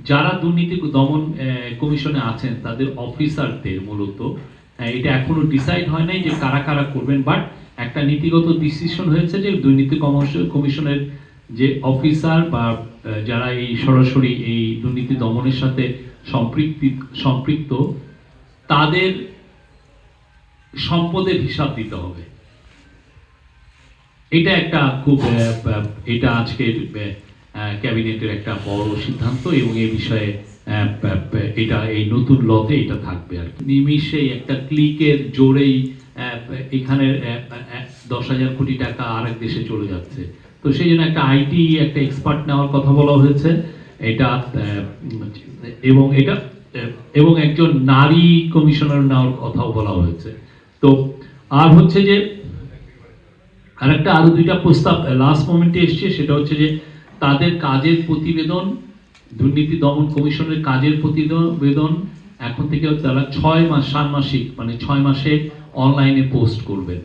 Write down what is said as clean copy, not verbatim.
যারা দুর্নীতি দমন কমিশনে আছেন তাদের অফিসারদের মূলত এটা এখনো ডিসাইড হয় নাই যে কারা কারা করবেন, বাট একটা নীতিগত ডিসিশন হয়েছে যে দুর্নীতি কমিশনের যে অফিসার বা যারা এই সরাসরি এই দুর্নীতি দমনের সাথে সম্পৃক্ত তাদের সম্পদের হিসাব দিতে হবে। এটা একটা খুব এটা আজকের ক্যাবিনেটের একটা বড় সিদ্ধান্ত এবং এই বিষয়ে এটা এই নতুন লতে এটা থাকবে আর কি। নিমিষেই একটা ক্লিকের জোরেই এখানে 10,000 কোটি টাকা আরেক দেশে চলে যাচ্ছে, তো সেই জন্য একটা আইটি একটা এক্সপার্ট নেওয়ার কথা বলা হয়েছে এটা, এবং একজন নারী কমিশনার নেওয়ার কথাও বলা হয়েছে। তো আর হচ্ছে যে আরেকটা আরো দুইটা প্রস্তাব লাস্ট মোমেন্টে এসছে, সেটা হচ্ছে যে তাদের কাজের প্রতিবেদন, দুর্নীতি দমন কমিশনের কাজের প্রতিবেদন এখন থেকে তারা 6 মাস ষান্মাসিক মানে 6 মাসে অনলাইনে পোস্ট করবেন।